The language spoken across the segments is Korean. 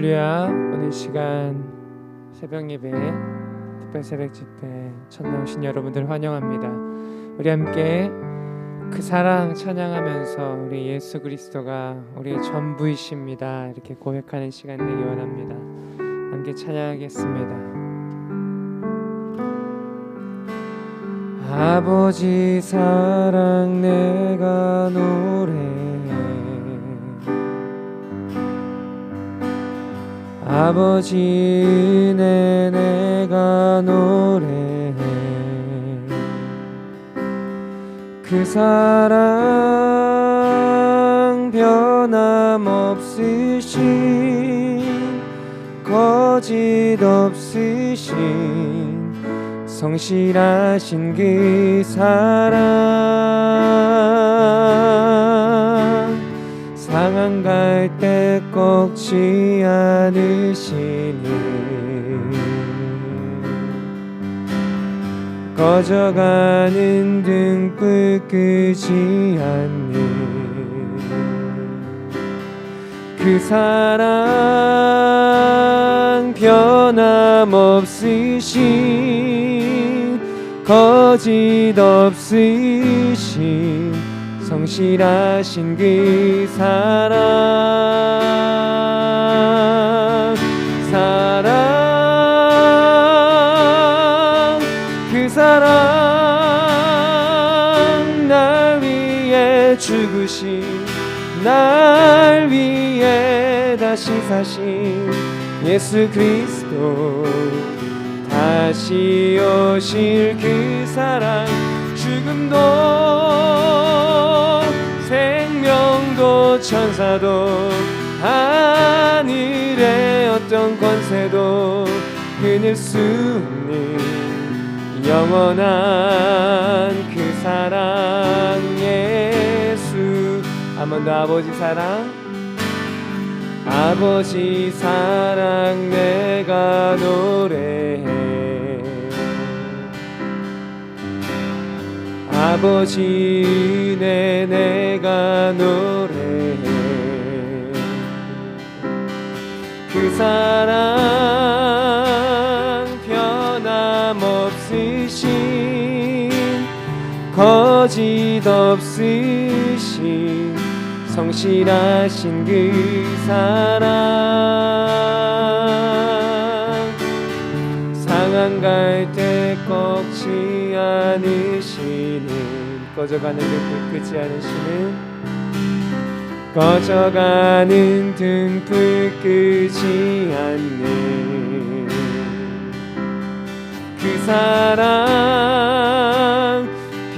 할렐루야. 오늘 시간 새벽 예배, 특별 새벽 집회 첫날 오신 여러분들 환영합니다. 우리 함께 그 사랑 찬양하면서 우리 예수 그리스도가 우리의 전부이십니다 이렇게 고백하는 시간 되기 원합니다. 함께 찬양하겠습니다. 아버지 사랑 내가 노래해, 아버지 은혜 내가 노래해, 그 사랑 변함없으신 거짓 없으신 성실하신 그 사랑, 상한 갈 때 꺾지 않으시니, 꺼져가는 등불 끄지 않는 그 사랑, 변함없으신 거짓 없으신 성실하신 그 사랑, 사랑, 그 사랑, 날 위해 죽으신, 날 위해 다시 사신 예수 그리스도, 다시 오실 그 사랑, 죽음도 생명도 천사도 하늘의 어떤 권세도 끊을 수 없는 영원한 그 사랑, 예수. 한 번 더. 아버지 사랑, 아버지 사랑 내가 노래해, 아버지 은혜 내가 노래해, 그 사랑 변함없으신 거짓 없으신 성실하신 그 사랑, 상한 갈 때 꺾지 않으시는, 꺼져가는 등불 끄지 않으시는, 꺼져가는 등불 끄지 않는 그 사랑,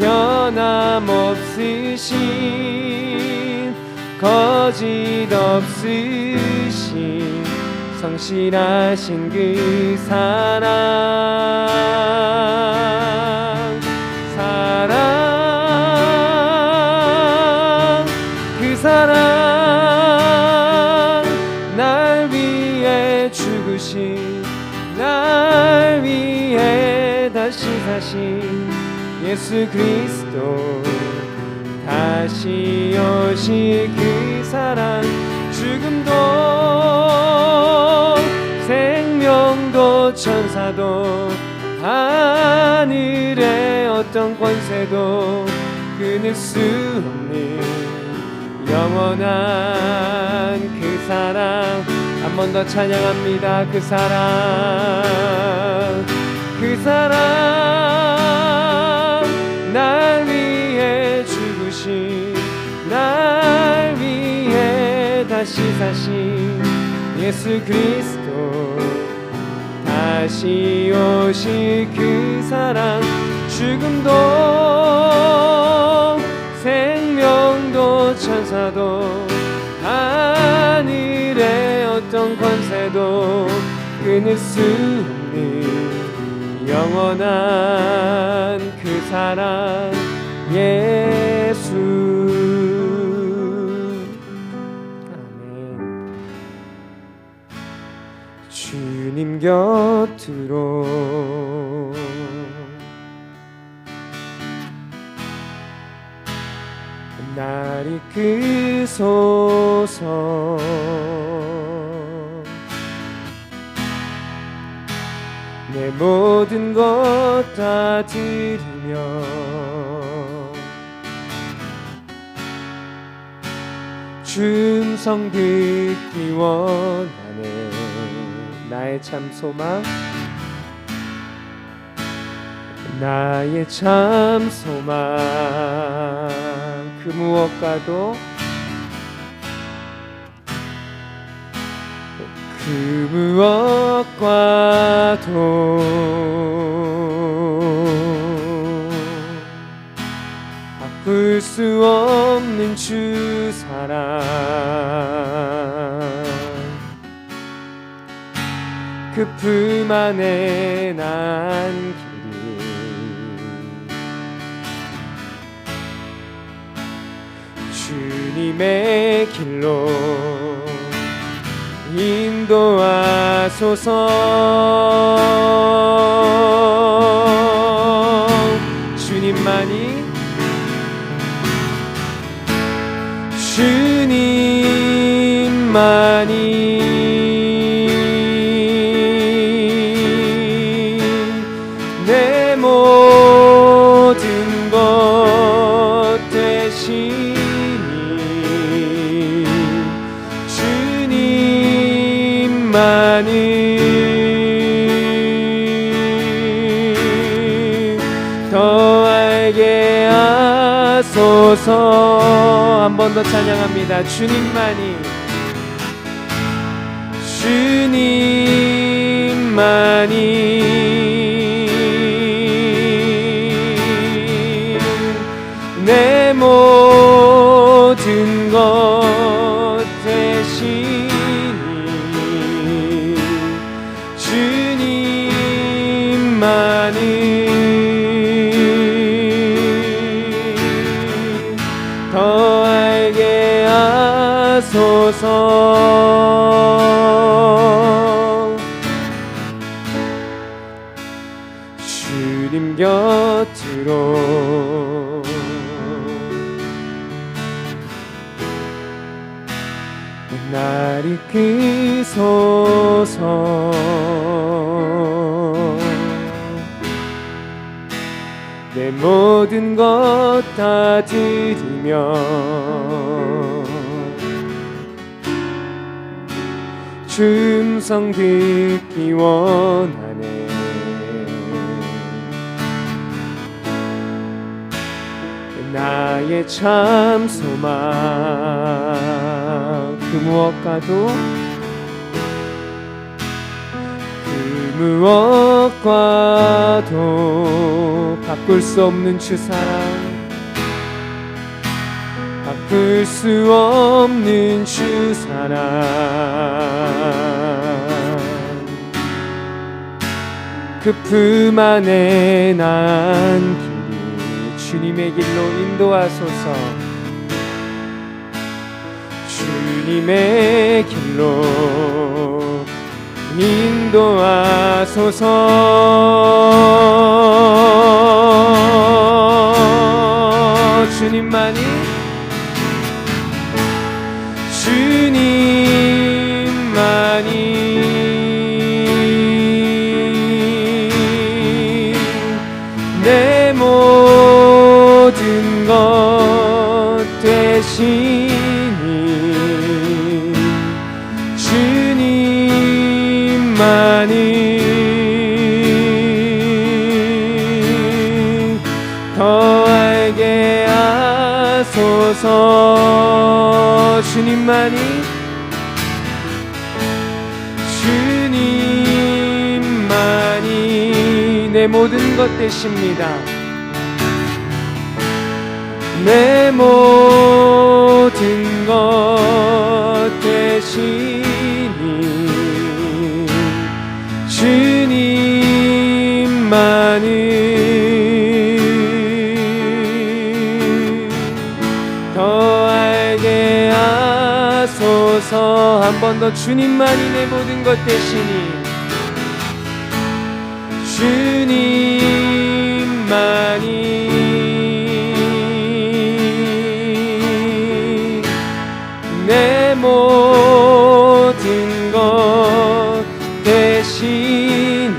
변함없으신 거짓 없으신 성실하신 그 사랑, 사랑, 그 사랑, 날 위해 죽으신, 날 위해 다시 사신 예수 그리스도, 다시 오실 그 사랑, 죽음도 생명도 천사도 하늘의 어떤 권세도 끊을 수 없는 영원한 그 사랑. 한 번 더 찬양합니다. 그 사랑, 그 사랑, 날 위해 죽으신, 날 위해 다시 사신 예수 그리스도, 다시 오실 그 사랑, 죽음도 생명도 천사도 하늘의 어떤 권세도 끊을 수 없는 영원한 그 사랑, 예수. 아멘. 주님 곁으로 날 이끄소서, 내 모든 것 다 드리며 주 음성 듣기 원하네. 나의 참 소망, 나의 참 소망, 그 무엇과도 그 무엇과도 바꿀 수 없는 주 사랑, 그 품 안에 난 주님의 길로 인도하소서. 주님만이 내 모든 것 되시니 주님만을 더 알게 하소서. 한 번 더 찬양합니다. 주님만이 내 모든 것 되시니 주님만을 더 알게 하소서. 주님 곁으로 날 이끄소서. 내 모든 것 다 드리며 주 음성 듣기 원하네. 나의 참 소망, 그 무엇과도 바꿀 수 없는 주 사랑, 바꿀 수 없는 주 사랑, 그 품 안에 난 길이 주님의 길로 인도하소서. 주님의 길로 인도하소서. 주님만이 내 모든 것 되시니 주님만을 더 알게 하소서. 주님만이 내 모든 것 되십니다. 내 모든 것 되시니 주님만을 더 알게 하소서. 한 번 더. 주님만이 내 모든 것 되시니 주님만이 내 모든 것 되시니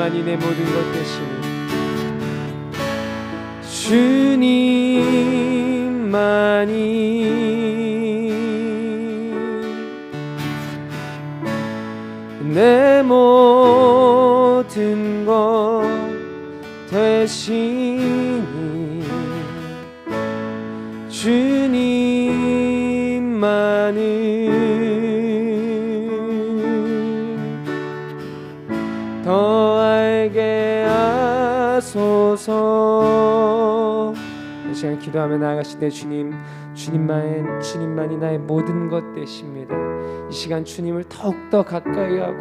주님만이 내 모든 것 되시니 주님만이 내 모든 것 되시니 주님만을 더 알게 하소서. 이 시간 기도하며 나아가실 때 주님만이 나의 모든 것 되십니다. 이 시간 주님을 더욱더 가까이 하고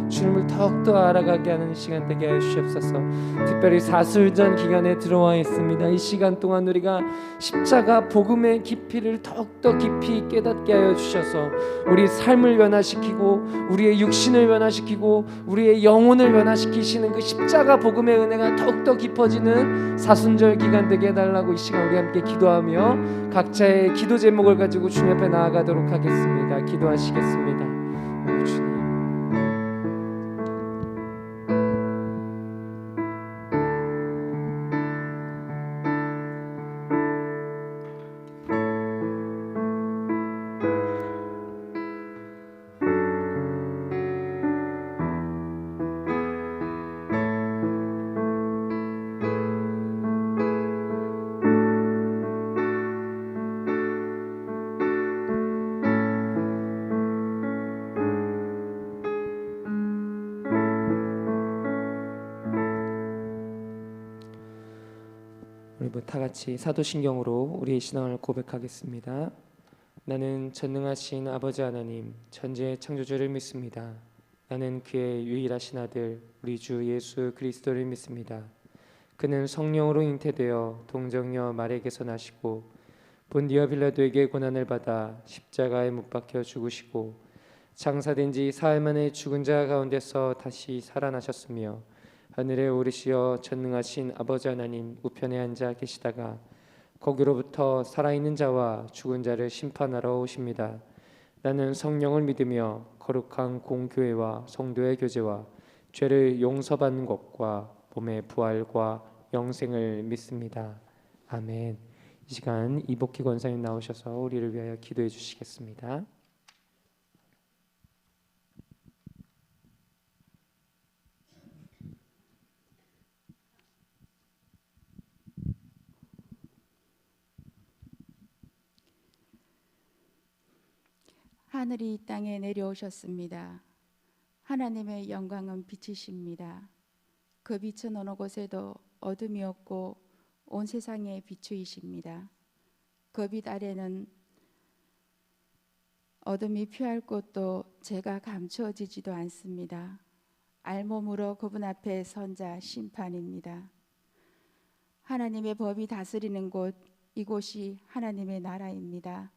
주님을 더욱더 알아가게 하는 시간 되게 하여 주시옵소서. 특별히 사술전 기간에 들어와 있습니다. 이 시간 동안 우리가 십자가 복음의 깊이를 더욱더 깊이 깨닫게 하여 주셔서 우리 삶을 변화시키고 우리의 육신을 변화시키고 우리의 영혼을 변화시키시는 그 십자가 복음의 은혜가 더욱더 깊어지는 사순절 기간 되게 해달라고 이 시간 우리 함께 기도하며 각자의 기도 제목을 가지고 주님 앞에 나아가도록 하겠습니다. 기도하시겠습니다. 오, 주님. 우리 다 같이 사도신경으로 우리의 신앙을 고백하겠습니다. 나는 전능하신 아버지 하나님 천지의 창조주를 믿습니다. 나는 그의 유일하신 아들 우리 주 예수 그리스도를 믿습니다. 그는 성령으로 잉태되어 동정녀 마리아에게서 나시고 본디오 빌라도에게 고난을 받아 십자가에 못 박혀 죽으시고 장사된 지 사흘 만에 죽은 자 가운데서 다시 살아나셨으며 하늘에 오르시어 전능하신 아버지 하나님 우편에 앉아 계시다가 거기로부터 살아있는 자와 죽은 자를 심판하러 오십니다. 나는 성령을 믿으며 거룩한 공교회와 성도의 교제와 죄를 용서받는 것과 몸의 부활과 영생을 믿습니다. 아멘. 이 시간 이복희 권사님 나오셔서 우리를 위하여 기도해 주시겠습니다. 하늘이 이 땅에 내려오셨습니다. 하나님의 영광은 빛이십니다. 그 빛은 어느 곳에도 어둠이 없고 온 세상의 비추이십니다. 그 빛 아래는 어둠이 피할 곳도 죄가 감추어지지도 않습니다. 알몸으로 그분 앞에 선 자 심판입니다. 하나님의 법이 다스리는 곳, 이곳이 하나님의 나라입니다.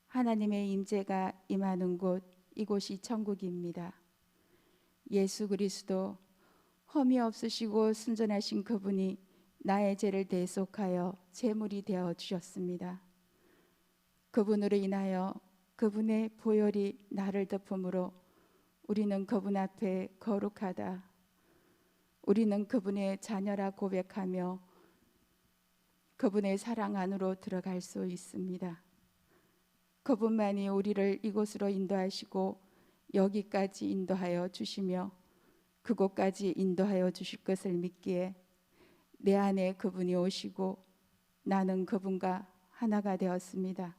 하나님의 임재가 임하는 곳, 이곳이 천국입니다. 예수 그리스도 험이 없으시고 순전하신 그분이 나의 죄를 대속하여 제물이 되어 주셨습니다. 그분으로 인하여 그분의 보혈이 나를 덮음으로 우리는 그분 앞에 거룩하다. 우리는 그분의 자녀라 고백하며 그분의 사랑 안으로 들어갈 수 있습니다. 그분만이 우리를 이곳으로 인도하시고 여기까지 인도하여 주시며 그곳까지 인도하여 주실 것을 믿기에 내 안에 그분이 오시고 나는 그분과 하나가 되었습니다.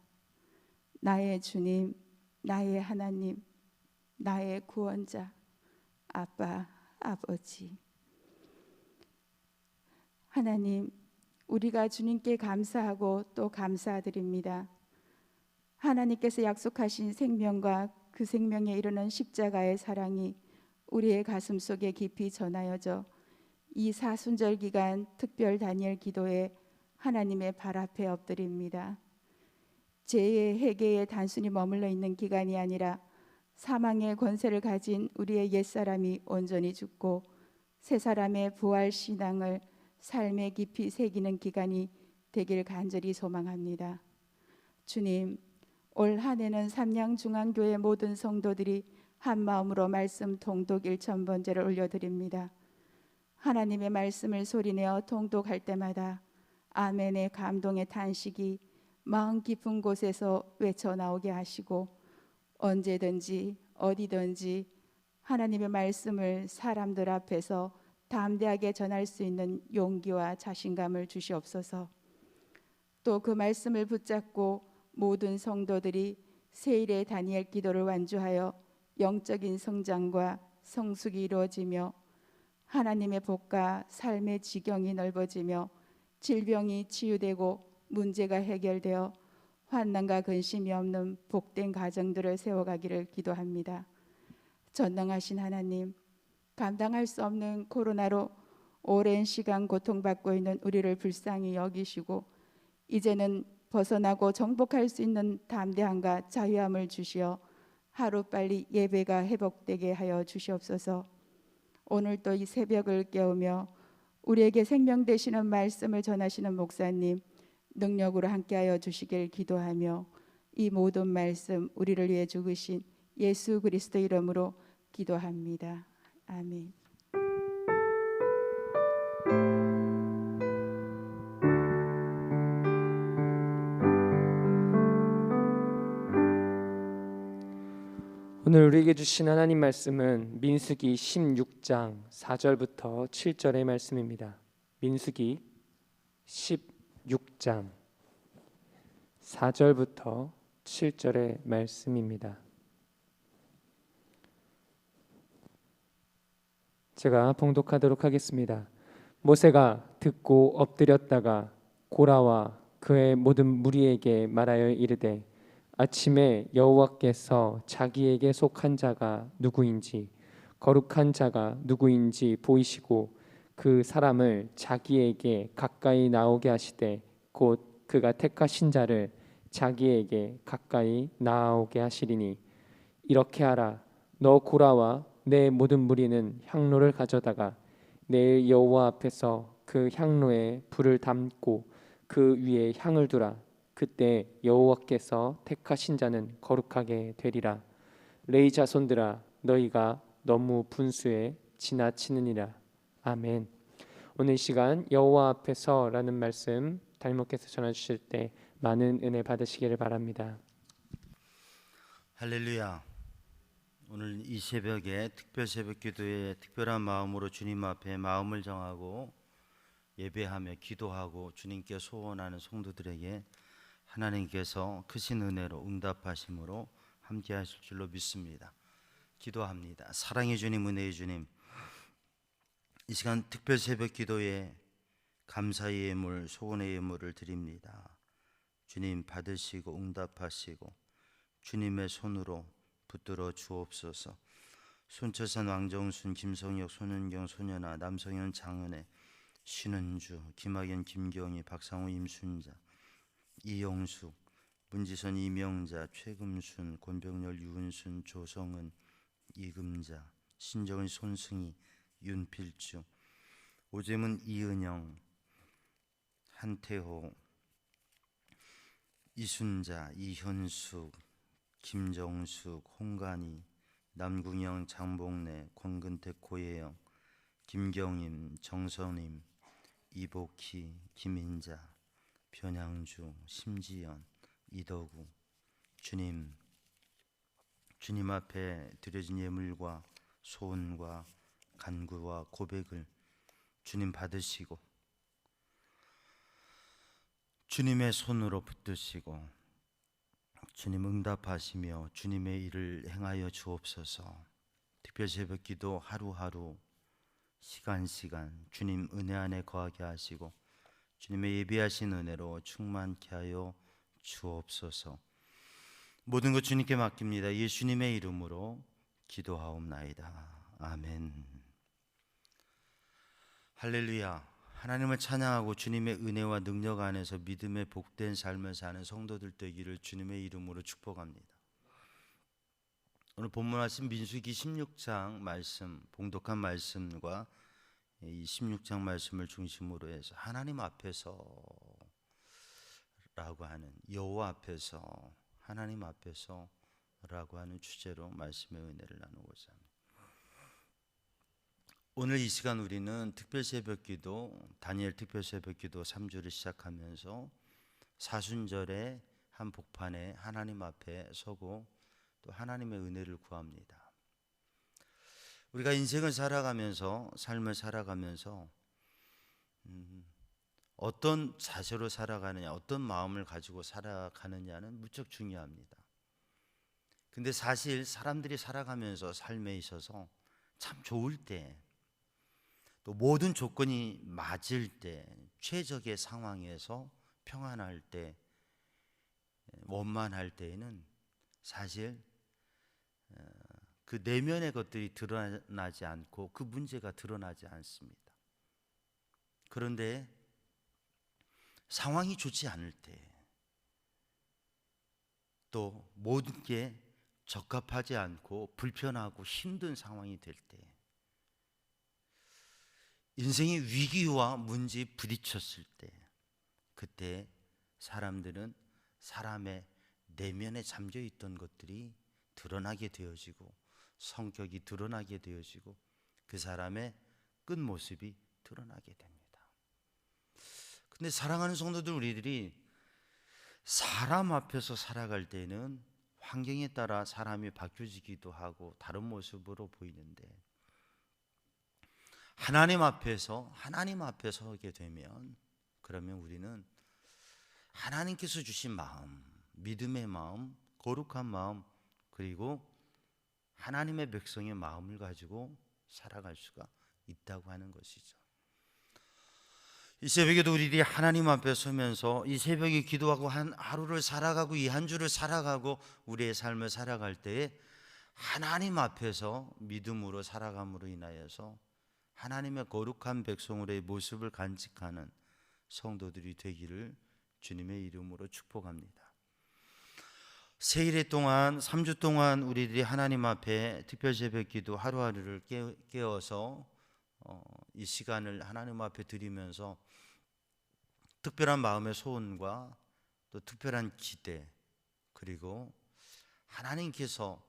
나의 주님, 나의 하나님, 나의 구원자, 아빠, 아버지. 하나님, 우리가 주님께 감사하고 또 감사드립니다. 하나님께서 약속하신 생명과 그 생명에 이르는 십자가의 사랑이 우리의 가슴 속에 깊이 전하여져 이 사순절 기간 특별 다니엘 기도에 하나님의 발 앞에 엎드립니다. 죄의 회개에 단순히 머물러 있는 기간이 아니라 사망의 권세를 가진 우리의 옛사람이 온전히 죽고 새 사람의 부활 신앙을 삶에 깊이 새기는 기간이 되길 간절히 소망합니다. 주님, 올 한 해는 삼양중앙교회 모든 성도들이 한 마음으로 말씀 통독 1,000번제를 올려드립니다. 하나님의 말씀을 소리내어 통독할 때마다 아멘의 감동의 탄식이 마음 깊은 곳에서 외쳐 나오게 하시고, 언제든지 어디든지 하나님의 말씀을 사람들 앞에서 담대하게 전할 수 있는 용기와 자신감을 주시옵소서. 또 그 말씀을 붙잡고 모든 성도들이 세일의 다니엘 기도를 완주하여 영적인 성장과 성숙이 이루어지며 하나님의 복과 삶의 지경이 넓어지며 질병이 치유되고 문제가 해결되어 환난과 근심이 없는 복된 가정들을 세워가기를 기도합니다. 전능하신 하나님, 감당할 수 없는 코로나로 오랜 시간 고통받고 있는 우리를 불쌍히 여기시고 이제는 벗어나고 정복할 수 있는 담대함과 자유함을 주시어 하루빨리 예배가 회복되게 하여 주시옵소서. 오늘 또 이 새벽을 깨우며 우리에게 생명 되시는 말씀을 전하시는 목사님 능력으로 함께하여 주시길 기도하며 이 모든 말씀 우리를 위해 죽으신 예수 그리스도 이름으로 기도합니다. 아멘. 오늘 우리에게 주신 하나님 말씀은 민수기 16장 4절부터 7절의 말씀입니다. 민수기 16장 4절부터 7절의 말씀입니다. 제가 봉독하도록 하겠습니다. 모세가 듣고 엎드렸다가 고라와 그의 모든 무리에게 말하여 이르되, 아침에 여호와께서 자기에게 속한 자가 누구인지 거룩한 자가 누구인지 보이시고 그 사람을 자기에게 가까이 나오게 하시되 곧 그가 택하신 자를 자기에게 가까이 나오게 하시리니, 이렇게 하라. 너 고라와 내 모든 무리는 향로를 가져다가 내일 여호와 앞에서 그 향로에 불을 담고 그 위에 향을 두라. 그때 여호와께서 택하신 자는 거룩하게 되리라. 레위 자손들아, 너희가 너무 분수에 지나치느니라. 아멘. 오늘 시간 여호와 앞에서라는 말씀 달목께서 전해주실 때 많은 은혜 받으시기를 바랍니다. 할렐루야. 오늘 이 새벽에 특별 새벽 기도에 특별한 마음으로 주님 앞에 마음을 정하고 예배하며 기도하고 주님께 소원하는 성도들에게 하나님께서 크신 은혜로 응답하심으로 함께 하실 줄로 믿습니다. 기도합니다. 사랑의 주님, 은혜의 주님, 이 시간 특별 새벽 기도에 감사의 예물, 소원의 예물을 드립니다. 주님 받으시고 응답하시고 주님의 손으로 붙들어 주옵소서. 손철산, 왕정순, 김성혁, 손은경, 소년아, 남성현, 장은혜, 신은주, 김학연, 김경희, 박상호, 임순자, 이영숙, 문지선, 이명자, 최금순, 권병렬, 유은순, 조성은, 이금자, 신정은, 손승희, 윤필주, 오재문, 이은영, 한태호, 이순자, 이현숙, 김정숙, 홍간희, 남궁영, 장봉래, 권근택, 고예영, 김경임, 정선임, 이복희, 김인자, 변양주, 심지연, 이덕우. 주님 앞에 드려진 예물과 소원과 간구와 고백을 주님 받으시고 주님의 손으로 붙드시고 주님 응답하시며 주님의 일을 행하여 주옵소서. 특별 새벽 기도 하루하루 시간 주님 은혜 안에 거하게 하시고 주님의 예비하신 은혜로 충만케 하여 주옵소서. 모든 것 주님께 맡깁니다. 예수님의 이름으로 기도하옵나이다. 아멘. 할렐루야. 하나님을 찬양하고 주님의 은혜와 능력 안에서 믿음의 복된 삶을 사는 성도들 되기를 주님의 이름으로 축복합니다. 오늘 본문 말씀 민수기 16장 말씀, 봉독한 말씀과 이 16장 말씀을 중심으로 해서 하나님 앞에서 라고 하는, 여호와 앞에서, 하나님 앞에서 라고 하는 주제로 말씀의 은혜를 나누고자 합니다. 오늘 이 시간 우리는 특별 새벽기도 다니엘 특별 새벽기도 3주를 시작하면서 사순절의 한 복판에 하나님 앞에 서고 또 하나님의 은혜를 구합니다. 우리가 인생을 살아가면서 삶을 살아가면서 어떤 자세로 살아가느냐, 어떤 마음을 가지고 살아가느냐는 무척 중요합니다. 근데 사실 사람들이 살아가면서 삶에 있어서 참 좋을 때, 또 모든 조건이 맞을 때, 최적의 상황에서 평안할 때, 원만할 때에는 사실 그 내면의 것들이 드러나지 않고 그 문제가 드러나지 않습니다. 그런데 상황이 좋지 않을 때, 또 모든 게 적합하지 않고 불편하고 힘든 상황이 될 때, 인생의 위기와 문제에 부딪혔을 때, 그때 사람들은 사람의 내면에 잠겨 있던 것들이 드러나게 되어지고 성격이 드러나게 되어지고 그 사람의 끝 모습이 드러나게 됩니다. 근데 사랑하는 성도들, 우리들이 사람 앞에서 살아갈 때는 환경에 따라 사람이 바뀌어지기도 하고 다른 모습으로 보이는데, 하나님 앞에 서게 되면, 그러면 우리는 하나님께서 주신 마음, 믿음의 마음, 거룩한 마음, 그리고 하나님의 백성의 마음을 가지고 살아갈 수가 있다고 하는 것이죠. 이 새벽에도 우리들이 하나님 앞에 서면서 이 새벽에 기도하고 한 하루를 살아가고 이 한 주를 살아가고 우리의 삶을 살아갈 때에 하나님 앞에서 믿음으로 살아감으로 인하여서 하나님의 거룩한 백성으로의 모습을 간직하는 성도들이 되기를 주님의 이름으로 축복합니다. 세일의 동안 3주 동안 우리들이 하나님 앞에 특별 새벽 기도 하루하루를 깨어서 이 시간을 하나님 앞에 드리면서 특별한 마음의 소원과 또 특별한 기대, 그리고 하나님께서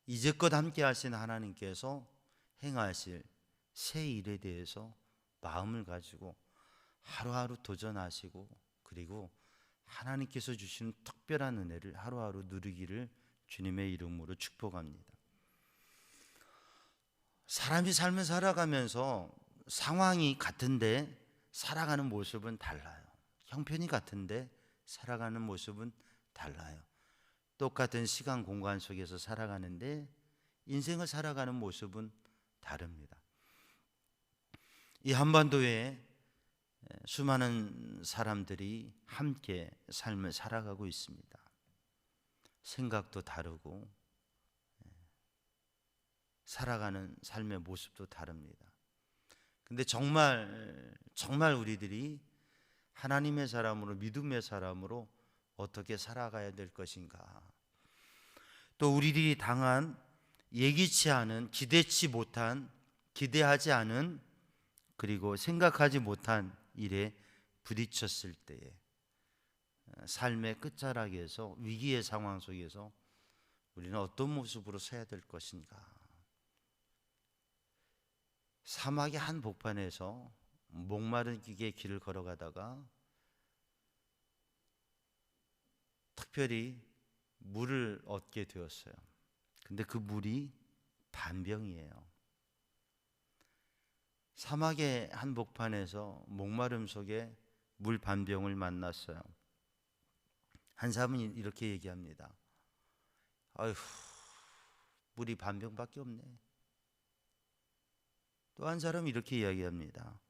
이제껏 함께 하신 하나님께서 행하실 새 일에 대해서 마음을 가지고 하루하루 도전하시고, 그리고 하나님께서 주시는 특별한 은혜를 하루하루 누리기를 주님의 이름으로 축복합니다. 사람이 삶을 살아가면서 상황이 같은데 살아가는 모습은 달라요. 형편이 같은데 살아가는 모습은 달라요. 똑같은 시간 공간 속에서 살아가는데 인생을 살아가는 모습은 다릅니다. 이 한반도에 수많은 사람들이 함께 삶을 살아가고 있습니다. 생각도 다르고 살아가는 삶의 모습도 다릅니다. 근데 정말 우리들이 하나님의 사람으로, 믿음의 사람으로 어떻게 살아가야 될 것인가, 또 우리들이 당한 예기치 않은, 기대치 못한, 기대하지 않은, 그리고 생각하지 못한 일에 부딪혔을 때에 삶의 끝자락에서, 위기의 상황 속에서 우리는 어떤 모습으로 서야 될 것인가. 사막의 한 복판에서 목마른 길을 걸어가다가 특별히 물을 얻게 되었어요. 근데 그 물이 반병이에요. 사막의 한 복판에서 목마름 속에 물 반병을 만났어요. 한 사람은 이렇게 얘기합니다. 아휴, 물이 반병밖에 없네. 또 한 사람은 이렇게 이야기합니다.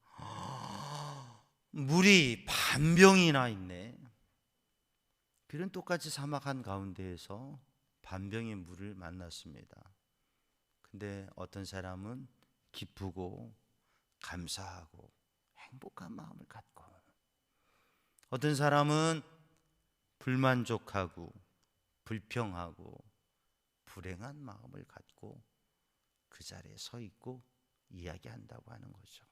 물이 반병이나 있네. 그는 똑같이 사막 한 가운데에서 반병의 물을 만났습니다. 근데 어떤 사람은 기쁘고 감사하고 행복한 마음을 갖고, 어떤 사람은 불만족하고 불평하고 불행한 마음을 갖고 그 자리에 서 있고 이야기한다고 하는 거죠.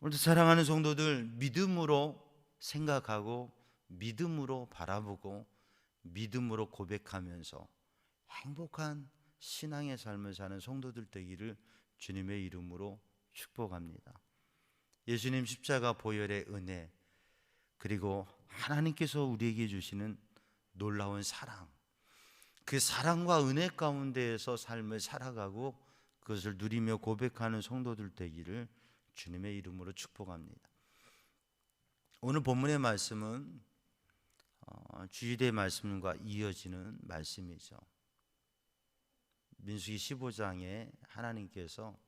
오늘도 사랑하는 성도들, 믿음으로 생각하고 믿음으로 바라보고 믿음으로 고백하면서 행복한 신앙의 삶을 사는 성도들 되기를 주님의 이름으로 축복합니다. 예수님 십자가 보혈의 은혜, 그리고 하나님께서 우리에게 주시는 놀라운 사랑, 그 사랑과 은혜 가운데에서 삶을 살아가고 그것을 누리며 고백하는 성도들 되기를 주님의 이름으로 축복합니다. 오늘 본문의 말씀은 주일의 말씀과 이어지는 말씀이죠. 민수기 15장에 하나님께서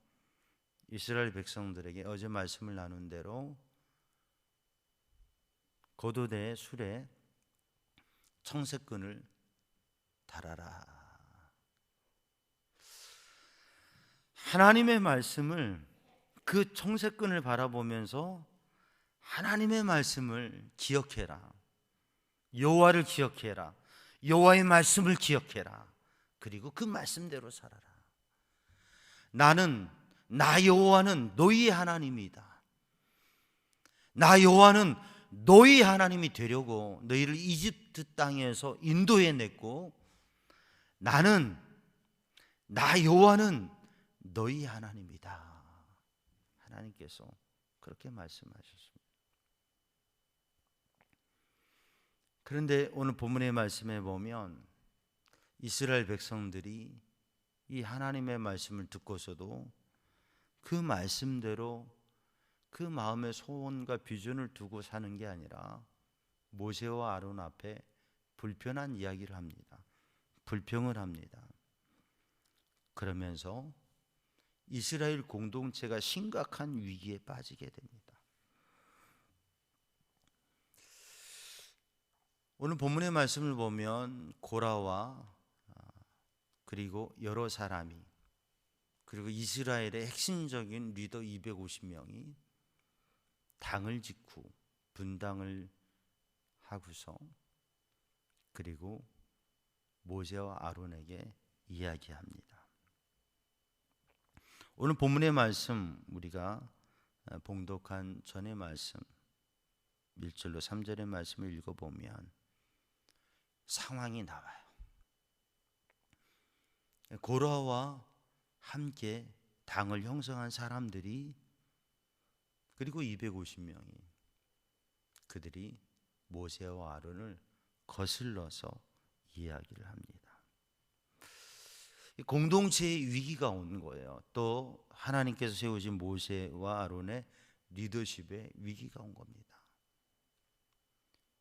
이스라엘 백성들에게 어제 말씀을 나눈 대로 고도대 술에 청색근을 달아라. 하나님의 말씀을, 그 청색근을 바라보면서 하나님의 말씀을 기억해라. 여호와를 기억해라. 여호와의 말씀을 기억해라. 그리고 그 말씀대로 살아라. 나 여호와는 너희의 하나님이다. 나 여호와는 너희 하나님이 되려고 너희를 이집트 땅에서 인도해냈고, 나 여호와는 너희 하나님이다. 하나님께서 그렇게 말씀하셨습니다. 그런데 오늘 본문의 말씀에 보면 이스라엘 백성들이 이 하나님의 말씀을 듣고서도 그 말씀대로 그 마음의 소원과 비전을 두고 사는 게 아니라 모세와 아론 앞에 불편한 이야기를 합니다. 불평을 합니다. 그러면서 이스라엘 공동체가 심각한 위기에 빠지게 됩니다. 오늘 본문의 말씀을 보면 고라와 그리고 여러 사람이, 그리고 이스라엘의 핵심적인 리더 250명이 당을 짓고 분당을 하고서 그리고 모세와 아론에게 이야기합니다. 오늘 본문의 말씀, 우리가 봉독한 전의 말씀 1절로 3절의 말씀을 읽어보면 상황이 나와요. 고라와 함께 당을 형성한 사람들이, 그리고 250명이, 그들이 모세와 아론을 거슬러서 이야기를 합니다. 공동체의 위기가 온 거예요. 또 하나님께서 세우신 모세와 아론의 리더십에 위기가 온 겁니다.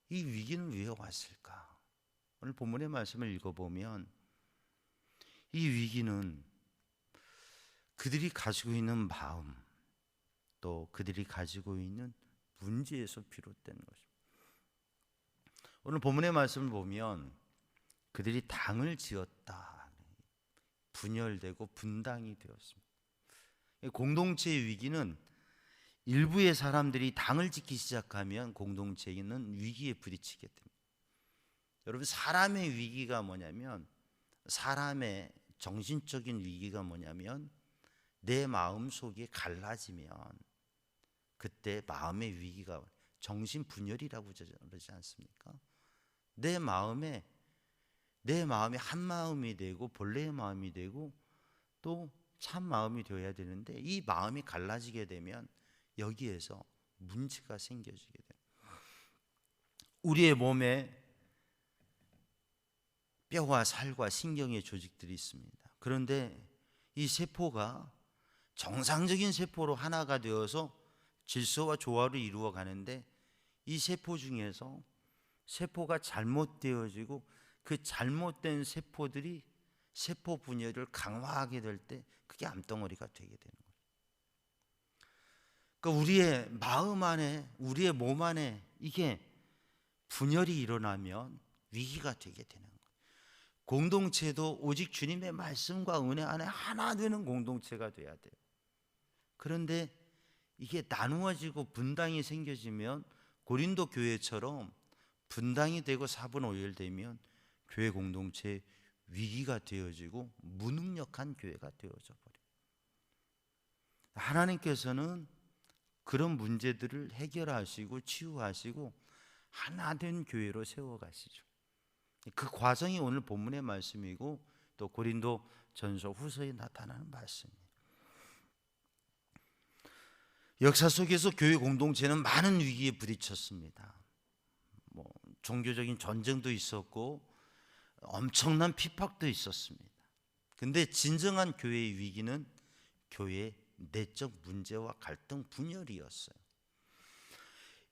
이 위기는 왜 왔을까? 오늘 본문의 말씀을 읽어보면 이 위기는 그들이 가지고 있는 마음, 또 그들이 가지고 있는 문제에서 비롯된 것입니다. 오늘 본문의 말씀을 보면 그들이 당을 지었다, 분열되고 분당이 되었습니다. 공동체의 위기는 일부의 사람들이 당을 짓기 시작하면 공동체는 위기에 부딪히게 됩니다. 여러분, 사람의 위기가 뭐냐면, 사람의 정신적인 위기가 뭐냐면 내 마음속이 갈라지면 그때 마음의 위기가, 정신분열이라고 그러지 않습니까? 내 마음이 한 마음이 되고 본래의 마음이 되고 또 참 마음이 되어야 되는데, 이 마음이 갈라지게 되면 여기에서 문제가 생겨지게 돼요. 우리의 몸에 뼈와 살과 신경의 조직들이 있습니다. 그런데 이 세포가 정상적인 세포로 하나가 되어서 질서와 조화를 이루어 가는데, 이 세포 중에서 세포가 잘못되어지고 그 잘못된 세포들이 세포 분열을 강화하게 될 때 그게 암덩어리가 되게 되는 거예요. 그러니까 우리의 마음 안에, 우리의 몸 안에 이게 분열이 일어나면 위기가 되게 되는 거예요. 공동체도 오직 주님의 말씀과 은혜 안에 하나 되는 공동체가 돼야 돼요. 그런데 이게 나누어지고 분당이 생겨지면 고린도 교회처럼 분당이 되고 사분오열되면 교회 공동체에 위기가 되어지고 무능력한 교회가 되어져 버려요. 하나님께서는 그런 문제들을 해결하시고 치유하시고 하나 된 교회로 세워가시죠. 그 과정이 오늘 본문의 말씀이고 또 고린도 전서 후서에 나타나는 말씀이에요. 역사 속에서 교회 공동체는 많은 위기에 부딪혔습니다. 종교적인 전쟁도 있었고 엄청난 핍박도 있었습니다. 근데 진정한 교회의 위기는 교회의 내적 문제와 갈등 분열이었어요.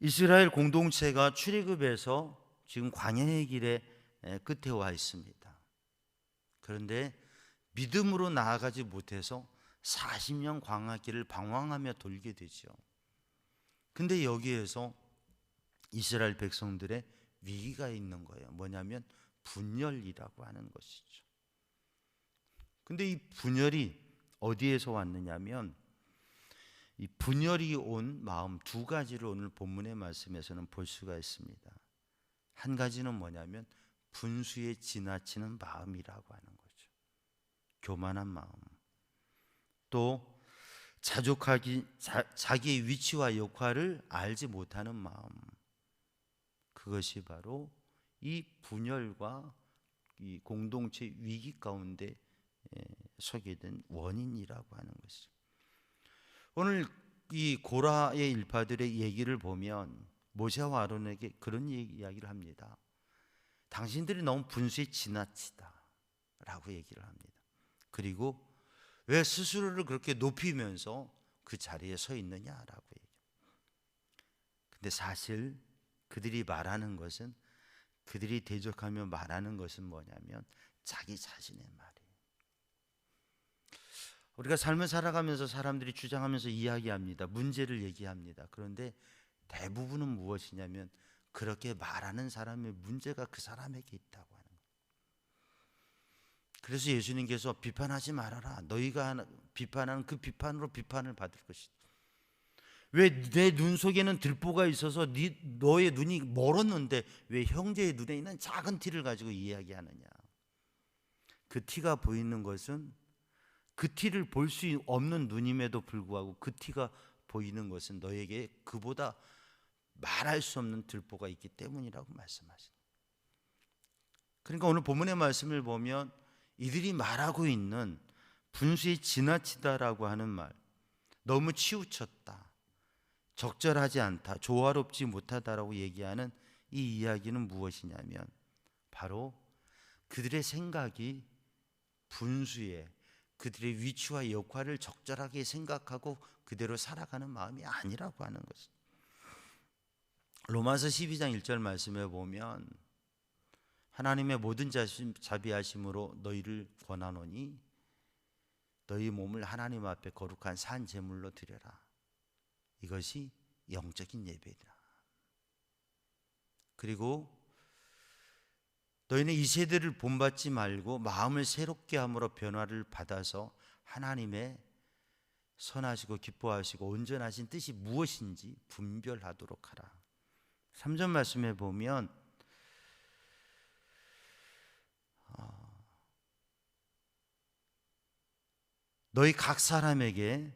이스라엘 공동체가 출애굽에서 지금 광야의 길에 끝에 와 있습니다. 그런데 믿음으로 나아가지 못해서 40년 광야길을 방황하며 돌게 되죠. 근데 여기에서 이스라엘 백성들의 위기가 있는 거예요. 뭐냐면 분열이라고 하는 것이죠. 근데 이 분열이 어디에서 왔느냐면, 이 분열이 온 마음 두 가지를 오늘 본문의 말씀에서는 볼 수가 있습니다. 한 가지는 뭐냐면 분수에 지나치는 마음이라고 하는 거죠. 교만한 마음. 또 자기의 위치와 역할을 알지 못하는 마음. 그것이 바로 이 분열과 이 공동체 위기 가운데 서게 된 원인이라고 하는 것이죠. 오늘 이 고라의 일파들의 얘기를 보면 모세와 아론에게 그런 이야기를 합니다. 당신들이 너무 분수에 지나치다라고 얘기를 합니다. 그리고 왜 스스로를 그렇게 높이면서 그 자리에 서 있느냐라고 얘기합니다. 근데 사실 그들이 말하는 것은, 그들이 대적하며 말하는 것은 뭐냐면 자기 자신의 말이에요. 우리가 삶을 살아가면서 사람들이 주장하면서 이야기합니다. 문제를 얘기합니다. 그런데 대부분은 무엇이냐면 그렇게 말하는 사람의 문제가 그 사람에게 있다고 하는 거예요. 그래서 예수님께서 비판하지 말아라. 너희가 비판하는 그 비판으로 비판을 받을 것이다. 왜 내 눈 속에는 들보가 있어서 너의 눈이 멀었는데 왜 형제의 눈에 있는 작은 티를 가지고 이야기하느냐. 그 티가 보이는 것은 그 티를 볼 수 없는 눈임에도 불구하고 그 티가 보이는 것은 너에게 그보다 말할 수 없는 들보가 있기 때문이라고 말씀하십니다. 그러니까 오늘 본문의 말씀을 보면 이들이 말하고 있는 분수에 지나치다라고 하는 말, 너무 치우쳤다, 적절하지 않다, 조화롭지 못하다라고 얘기하는 이 이야기는 무엇이냐면 바로 그들의 생각이 분수에 그들의 위치와 역할을 적절하게 생각하고 그대로 살아가는 마음이 아니라고 하는 것입니다. 로마서 12장 1절 말씀에 보면 하나님의 모든 자비하심으로 너희를 권하노니 너희 몸을 하나님 앞에 거룩한 산 제물로 드려라. 이것이 영적인 예배다. 그리고 너희는 이 세대를 본받지 말고 마음을 새롭게 함으로 변화를 받아서 하나님의 선하시고 기뻐하시고 온전하신 뜻이 무엇인지 분별하도록 하라. 3절 말씀에 보면 너희 각 사람에게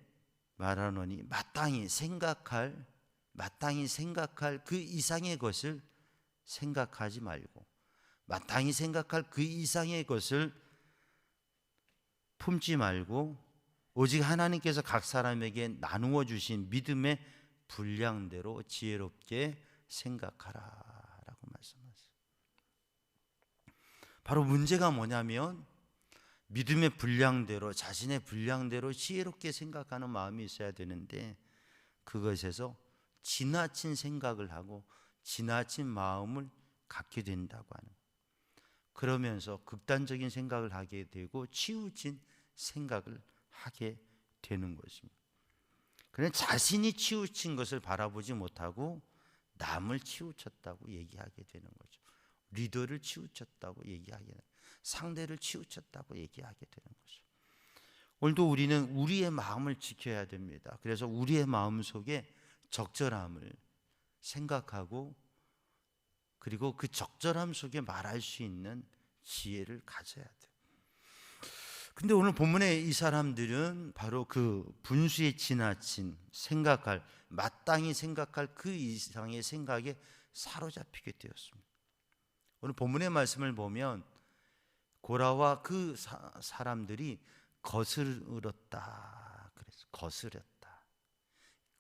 말하노니 마땅히 생각할 그 이상의 것을 생각하지 말고 마땅히 생각할 그 이상의 것을 품지 말고 오직 하나님께서 각 사람에게 나누어 주신 믿음의 분량대로 지혜롭게 생각하라라고 말씀하세요. 바로 문제가 뭐냐면 믿음의 분량대로, 자신의 분량대로 지혜롭게 생각하는 마음이 있어야 되는데 그것에서 지나친 생각을 하고 지나친 마음을 갖게 된다고 하는 거예요. 그러면서 극단적인 생각을 하게 되고 치우친 생각을 하게 되는 것입니다. 그냥 자신이 치우친 것을 바라보지 못하고 남을 치우쳤다고 얘기하게 되는 거죠. 리더를 치우쳤다고 얘기하게 되는 거죠. 상대를 치우쳤다고 얘기하게 되는 거죠. 오늘도 우리는 우리의 마음을 지켜야 됩니다. 그래서 우리의 마음 속에 적절함을 생각하고 그리고 그 적절함 속에 말할 수 있는 지혜를 가져야 돼요. 근데 오늘 본문에 이 사람들은 바로 그 분수에 지나친 마땅히 생각할 그 이상의 생각에 사로잡히게 되었습니다. 오늘 본문의 말씀을 보면 고라와 그 사람들이 거스르다. 그래서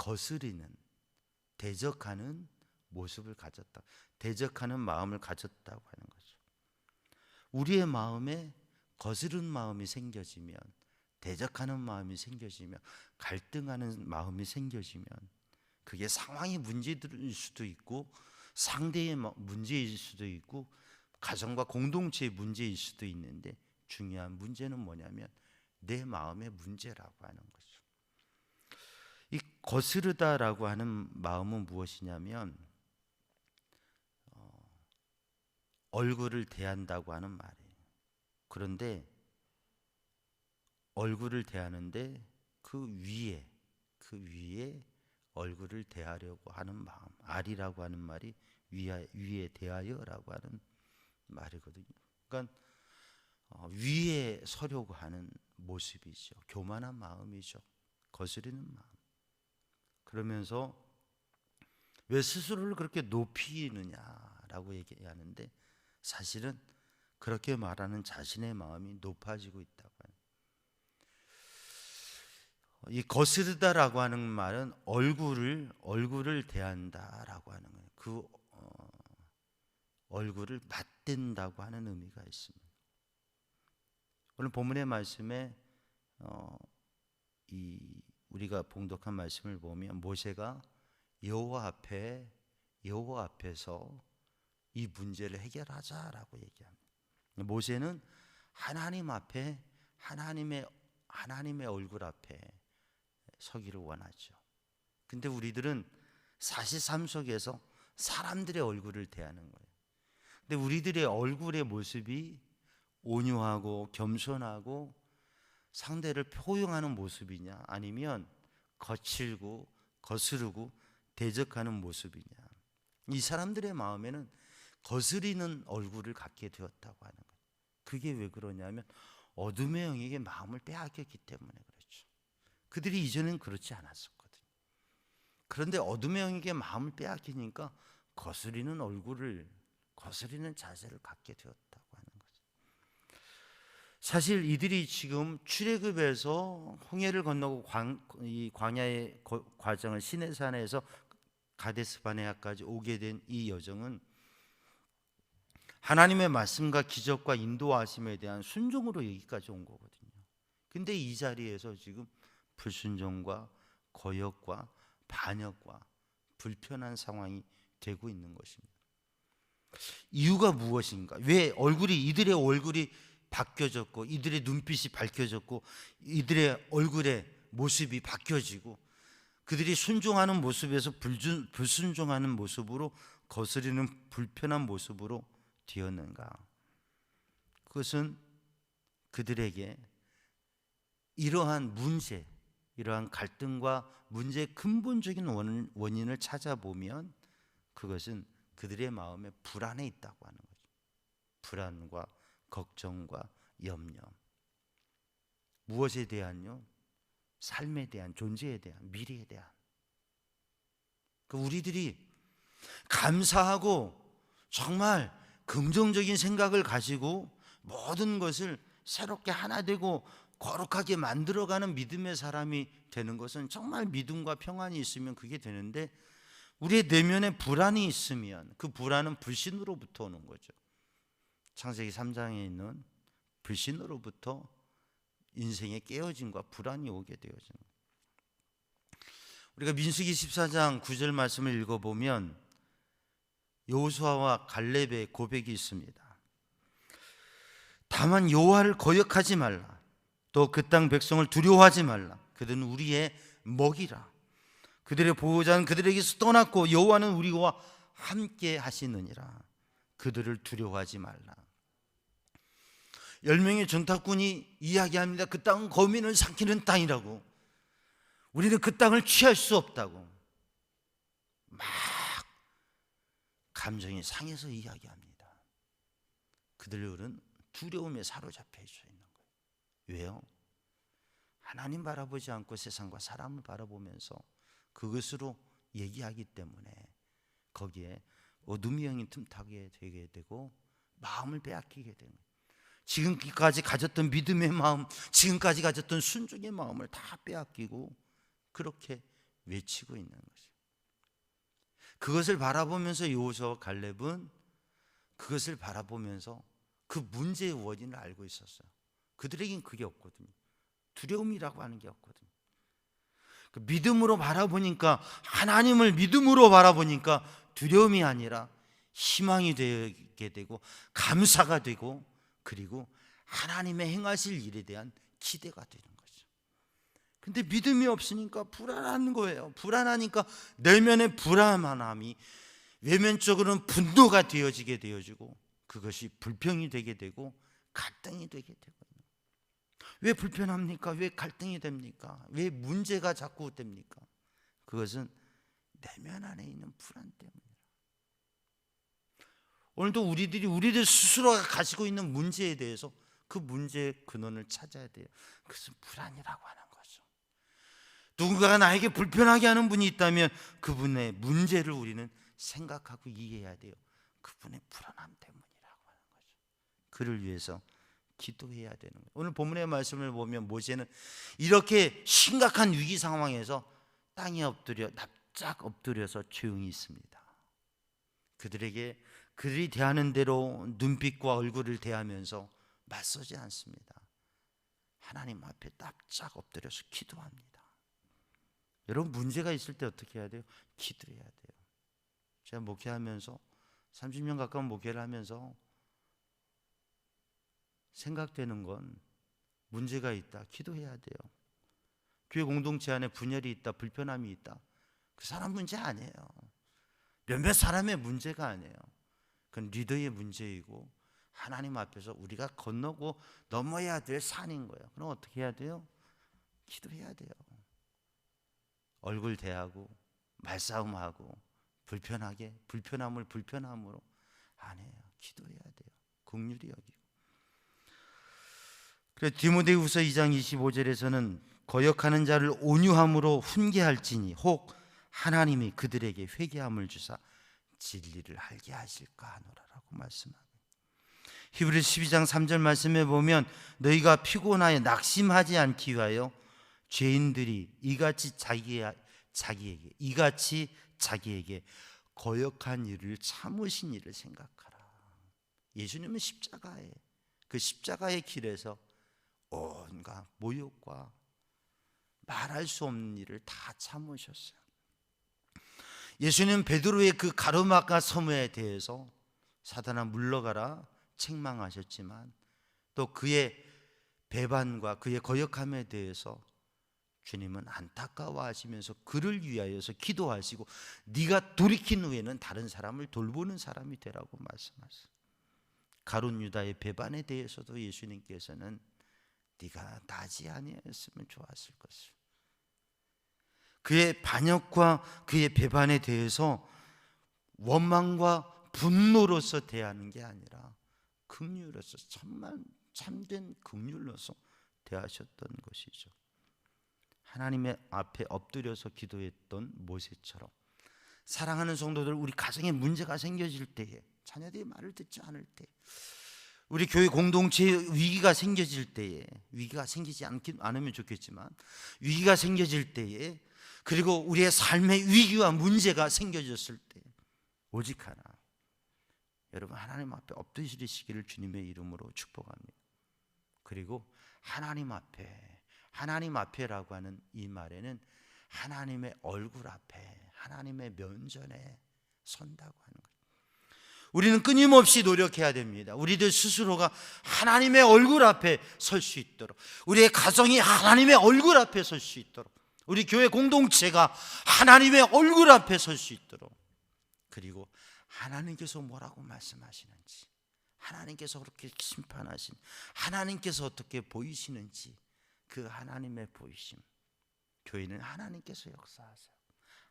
거스리는, 대적하는 모습을 가졌다. 대적하는 마음을 가졌다고 하는 거죠. 우리의 마음에 거스른 마음이 생겨지면, 대적하는 마음이 생겨지면, 갈등하는 마음이 생겨지면 그게 상황이 문제일 수도 있고 상대의 문제일 수도 있고 가정과 공동체의 문제일 수도 있는데, 중요한 문제는 뭐냐면 내 마음의 문제라고 하는 거죠. 이 거스르다라고 하는 마음은 무엇이냐면 얼굴을 대한다고 하는 말이에요. 그런데 얼굴을 대하는데 그 위에 얼굴을 대하려고 하는 마음, 알이라고 하는 말이 위에 대하여라고 하는 말이거든요. 그러니까 위에 서려고 하는 모습이죠. 교만한 마음이죠. 거스르는 마음. 그러면서 왜 스스로를 그렇게 높이느냐라고 얘기하는데, 사실은 그렇게 말하는 자신의 마음이 높아지고 있다고 해요. 이 거스르다라고 하는 말은 얼굴을 대한다라고 하는 거예요. 그 얼굴을 맞댄다고 하는 의미가 있습니다. 오늘 본문의 말씀에 우리가 봉독한 말씀을 보면 모세가 여호와 앞에서 이 문제를 해결하자라고 얘기합니다. 모세는 하나님 앞에 하나님의 얼굴 앞에 서기를 원하죠. 근데 우리들은 사실 삶 속에서 사람들의 얼굴을 대하는 거예요. 근데 우리들의 얼굴의 모습이 온유하고 겸손하고 상대를 포용하는 모습이냐, 아니면 거칠고 거스르고 대적하는 모습이냐. 이 사람들의 마음에는 거스리는 얼굴을 갖게 되었다고 하는 거예요. 그게 왜 그러냐면 어둠의 영에게 마음을 빼앗겼기 때문에 그렇죠. 그들이 이전엔 그렇지 않았었거든요. 그런데 어둠의 영에게 마음을 빼앗기니까 거스리는 자세를 갖게 되었다고 하는 거죠. 사실 이들이 지금 출애굽에서 홍해를 건너고 이 광야의 과정을 시내산에서 가데스 바네아까지 오게 된 이 여정은 하나님의 말씀과 기적과 인도하심에 대한 순종으로 여기까지 온 거거든요. 근데 이 자리에서 지금 불순종과 거역과 반역과 불편한 상황이 되고 있는 것입니다. 이유가 무엇인가? 왜 이들의 얼굴이 바뀌어졌고, 이들의 눈빛이 밝혀졌고, 이들의 얼굴의 모습이 바뀌어지고, 그들이 순종하는 모습에서 불순종하는 모습으로, 거스리는 불편한 모습으로 되었는가? 그것은 그들에게 이러한 갈등과 문제의 근본적인 원인을 찾아보면 그것은 그들의 마음에 불안에 있다고 하는 거죠. 불안과 걱정과 염려. 무엇에 대한요? 삶에 대한, 존재에 대한, 미래에 대한. 우리들이 감사하고 정말 긍정적인 생각을 가지고 모든 것을 새롭게 하나 되고 거룩하게 만들어가는 믿음의 사람이 되는 것은 정말 믿음과 평안이 있으면 그게 되는데, 우리의 내면에 불안이 있으면 그 불안은 불신으로부터 오는 거죠. 창세기 3장에 있는 불신으로부터 인생의 깨어짐과 불안이 오게 되어지는 거예요. 우리가 민수기 14장 9절 말씀을 읽어보면 여호수아와 갈렙의 고백이 있습니다. 다만 여호와를 거역하지 말라. 또 그 땅 백성을 두려워하지 말라. 그들은 우리의 먹이라. 그들의 보호자는 그들에게서 떠났고 여호와는 우리와 함께 하시느니라. 그들을 두려워하지 말라. 10명의 정탐꾼이 이야기합니다. 그 땅은 거민을 삼키는 땅이라고. 우리는 그 땅을 취할 수 없다고. 막 감정이 상해서 이야기합니다. 그들은 두려움에 사로잡혀 있는 거예요. 왜요? 하나님 바라보지 않고 세상과 사람을 바라보면서 그것으로 얘기하기 때문에 거기에 어둠의 영이 틈타게 되게 되고 마음을 빼앗기게 되는 거예요. 지금까지 가졌던 믿음의 마음, 지금까지 가졌던 순종의 마음을 다 빼앗기고 그렇게 외치고 있는 거죠. 그것을 바라보면서 여호수아와 갈렙은 그것을 바라보면서 그 문제의 원인을 알고 있었어요. 그들에겐 그게 없거든요. 두려움이라고 하는 게 없거든요. 그 믿음으로 바라보니까, 하나님을 믿음으로 바라보니까 두려움이 아니라 희망이 되게 되고 감사가 되고, 그리고 하나님의 행하실 일에 대한 기대가 되는 거죠. 근데 믿음이 없으니까 불안한 거예요. 불안하니까 내면의 불안함이 외면적으로는 분노가 되어지게 되어지고, 그것이 불평이 되게 되고 갈등이 되게 되고. 왜 불편합니까? 왜 갈등이 됩니까? 왜 문제가 자꾸 됩니까? 그것은 내면 안에 있는 불안 때문이에요. 오늘도 우리들 스스로가 가지고 있는 문제에 대해서 그 문제의 근원을 찾아야 돼요. 그것은 불안이라고 하는 거죠. 누군가가 나에게 불편하게 하는 분이 있다면 그분의 문제를 우리는 생각하고 이해해야 돼요. 그분의 불안함 때문이라고 하는 거죠. 그를 위해서 기도해야 되는 거예요. 오늘 본문의 말씀을 보면 모세는 이렇게 심각한 위기 상황에서 땅에 엎드려 납작 엎드려서 조용히 있습니다. 그들이 대하는 대로 눈빛과 얼굴을 대하면서 맞서지 않습니다. 하나님 앞에 납작 엎드려서 기도합니다. 여러분, 문제가 있을 때 어떻게 해야 돼요? 기도해야 돼요. 제가 목회하면서 30년 가까운 목회를 하면서 생각되는 건 문제가 있다, 기도해야 돼요. 교회 공동체 안에 분열이 있다, 불편함이 있다, 그 사람 문제 아니에요. 몇몇 사람의 문제가 아니에요. 그건 리더의 문제이고 하나님 앞에서 우리가 건너고 넘어야 될 산인 거예요. 그럼 어떻게 해야 돼요? 기도해야 돼요. 얼굴 대하고 말싸움하고 불편함을 불편함으로 안 해요. 기도해야 돼요. 긍휼히 여기고. 그래서 디모데후서 2장 25절에서는 거역하는 자를 온유함으로 훈계할지니 혹 하나님이 그들에게 회개함을 주사 진리를 알게 하실까 하노라라고 말씀합니다. 히브리서 12장 3절 말씀에 보면 너희가 피곤하여 낙심하지 않기 위하여 죄인들이 이같이 자기에게 거역한 일을 참으신 일을 생각하라. 예수님은 그 십자가의 길에서 온갖 모욕과 말할 수 없는 일을 다 참으셨어요. 예수님은 베드로의 그 가로막가 섬에 대해서 사단아 물러가라 책망하셨지만, 또 그의 배반과 그의 거역함에 대해서 주님은 안타까워하시면서 그를 위하여서 기도하시고 네가 돌이킨 후에는 다른 사람을 돌보는 사람이 되라고 말씀하셨어요. 가룟 유다의 배반에 대해서도 예수님께서는 네가 나지 아니하였으면 좋았을 것을, 그의 반역과 그의 배반에 대해서 원망과 분노로서 대하는 게 아니라 긍휼로서, 참된 긍휼로서 대하셨던 것이죠. 하나님의 앞에 엎드려서 기도했던 모세처럼 사랑하는 성도들, 우리 가정에 문제가 생겨질 때에, 자녀들이 말을 듣지 않을 때, 우리 교회 공동체에 위기가 생겨질 때에, 위기가 생기지 않으면 좋겠지만 위기가 생겨질 때에, 그리고 우리의 삶의 위기와 문제가 생겨졌을 때 오직 하나, 여러분 하나님 앞에 엎드리시기를 주님의 이름으로 축복합니다. 그리고 하나님 앞에라고 하는 이 말에는 하나님의 얼굴 앞에, 하나님의 면전에 선다고 하는 거예요. 우리는 끊임없이 노력해야 됩니다. 우리들 스스로가 하나님의 얼굴 앞에 설 수 있도록, 우리의 가정이 하나님의 얼굴 앞에 설 수 있도록, 우리 교회 공동체가 하나님의 얼굴 앞에 설 수 있도록, 그리고 하나님께서 뭐라고 말씀하시는지, 하나님께서 그렇게 심판하신, 하나님께서 어떻게 보이시는지, 그 하나님의 보이심, 교회는 하나님께서 역사하세요.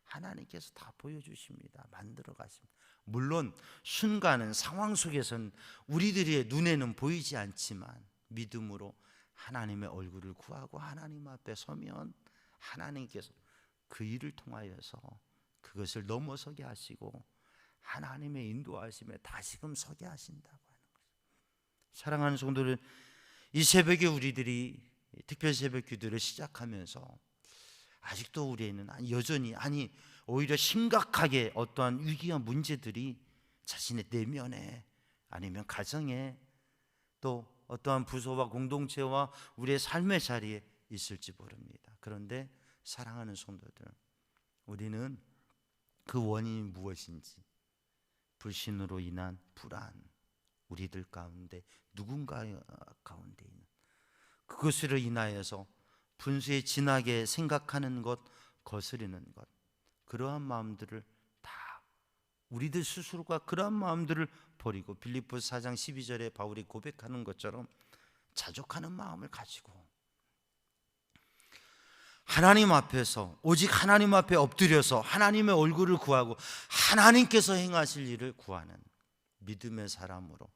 하나님께서 다 보여주십니다. 만들어 가십니다. 물론 순간은, 상황 속에서는 우리들의 눈에는 보이지 않지만 믿음으로 하나님의 얼굴을 구하고 하나님 앞에 서면 하나님께서 그 일을 통하여서 그것을 넘어서게 하시고 하나님의 인도하심에 다시금 서게 하신다고 하는 거죠. 사랑하는 성도들, 이 새벽에 우리들이 특별 새벽 기도를 시작하면서 아직도 우리에는 여전히, 아니 오히려 심각하게 어떠한 위기와 문제들이 자신의 내면에, 아니면 가정에, 또 어떠한 부서와 공동체와 우리의 삶의 자리에 있을지 모릅니다. 그런데 사랑하는 성도들, 우리는 그 원인이 무엇인지, 불신으로 인한 불안, 우리들 가운데 누군가 가운데 있는 그것으로 인하여서 분수에 진하게 생각하는 것, 거스리는 것, 그러한 마음들을 다 우리들 스스로가 그러한 마음들을 버리고, 빌립보서 4장 12절에 바울이 고백하는 것처럼 자족하는 마음을 가지고 하나님 앞에서, 오직 하나님 앞에 엎드려서 하나님의 얼굴을 구하고 하나님께서 행하실 일을 구하는 믿음의 사람으로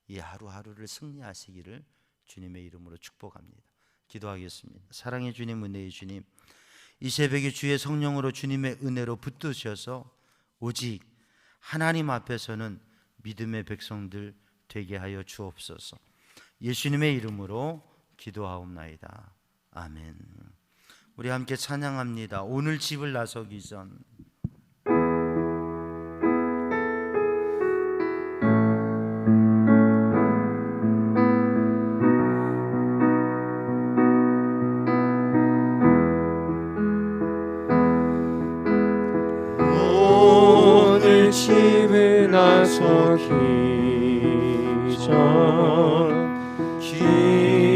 이 하루하루를 승리하시기를 주님의 이름으로 축복합니다. 기도하겠습니다. 사랑의 주님, 은혜의 주님, 이 새벽에 주의 성령으로 주님의 은혜로 붙드셔서 오직 하나님 앞에서는 믿음의 백성들 되게 하여 주옵소서. 예수님의 이름으로 기도하옵나이다. 아멘. 우리 함께 찬양합니다. 오늘 집을 나서기 전. 오늘 집을 나서기 전 기도했나요?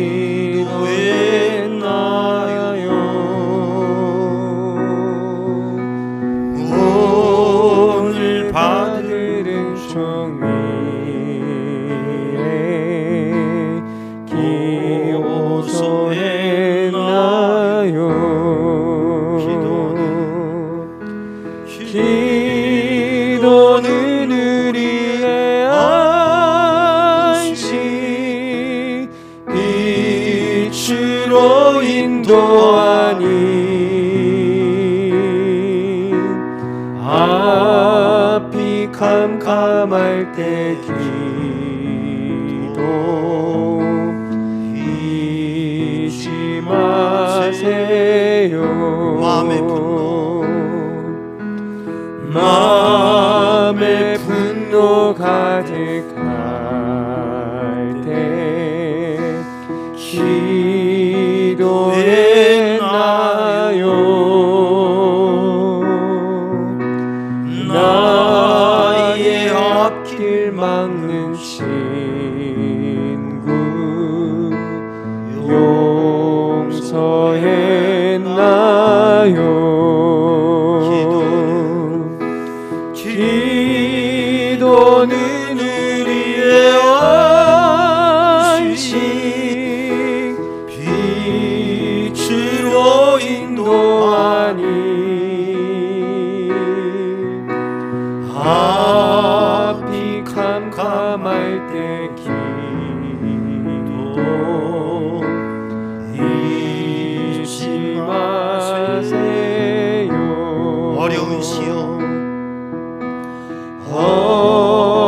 오늘 받은 종위에 기호소했나요? 기도는 우리의 안식, 빛으로 인도하니 앞이 캄캄할 때 기도 잊지 마세요. 마음의 분노 가득할 때 기도했나요? 나의 앞길 막는 친구 용서했나요? 기도는 우리의 안식, 빛으로 인도하니 앞이 캄캄할 때 기도 잊지 마세요. 어려운 시험,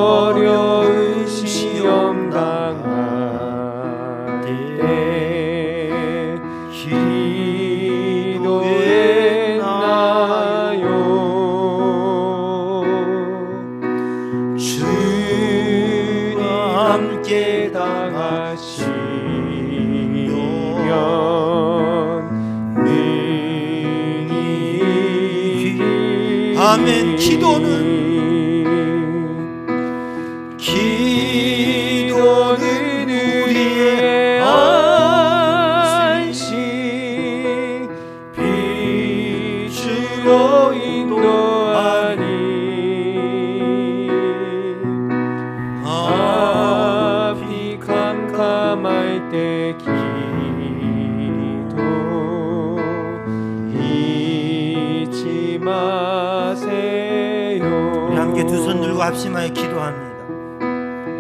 어려운 시험 당할 때 기도했나요? 주님과 함께 당하시면 능히 아멘. 기도는 우리의 안식, 빛으로 인도하니 앞이 캄캄할 때 기도 잊지 마세요. 우리 함께 두 손 들고 합심하여 기도합니다.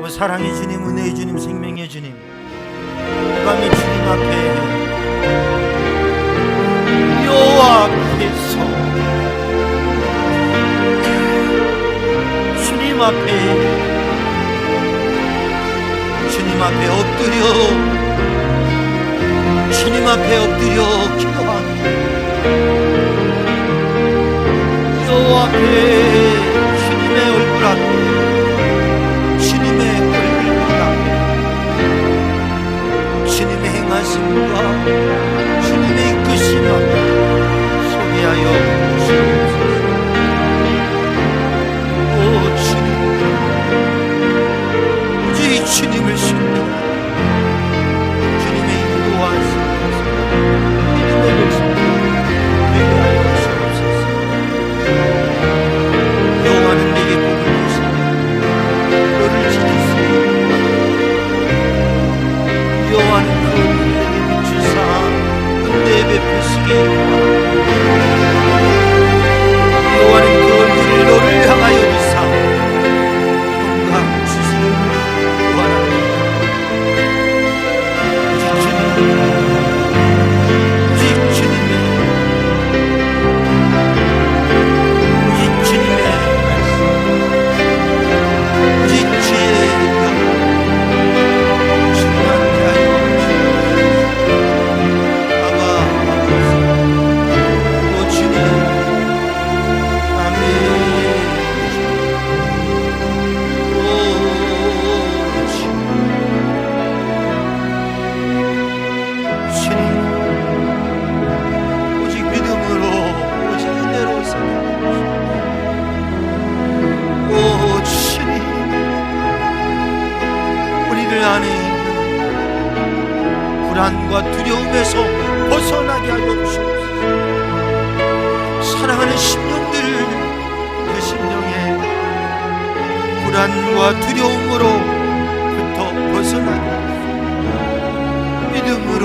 오 사랑의 주님, 은혜의 주님, 생명의 주님, 이 밤에 주님 앞에, 여호와 앞에서 주님 앞에 엎드려 기도합니다. 앞에, 주님의 얼굴 앞에, 주님의 얼굴 앞에, 주님의 행하심과 주님의 이끄심 앞에 소개하여 주시옵소서. 오 주님, 오직 주님을 신뢰하라. 주님의 인도와 믿음의 백성들 되게 하여 주옵소서. 여호와는 내게 복을 주시며 너를 지키시리라. 여호와는 그 얼굴을 내게 비추사 은혜에 베푸시기로다. 여호와는 그 얼굴을 너를 향하여 비사 평강 주시기를 원하노라. 오직 주님, 오직 주님의 말씀, 오직 주의 영, 주님만 하여 아바 아버지, 오 주님, 아멘. 오 주님, 오직 믿음으로, 오직 은혜로 살아가시오. 오 주님, 우리들 안에 있는 불안과 두려움에서 벗어나게 하여 주옵소서. 사랑하는 심령들, 그 심령에 불안과 두려움으로부터 벗어나게 하옵소서. 믿음으로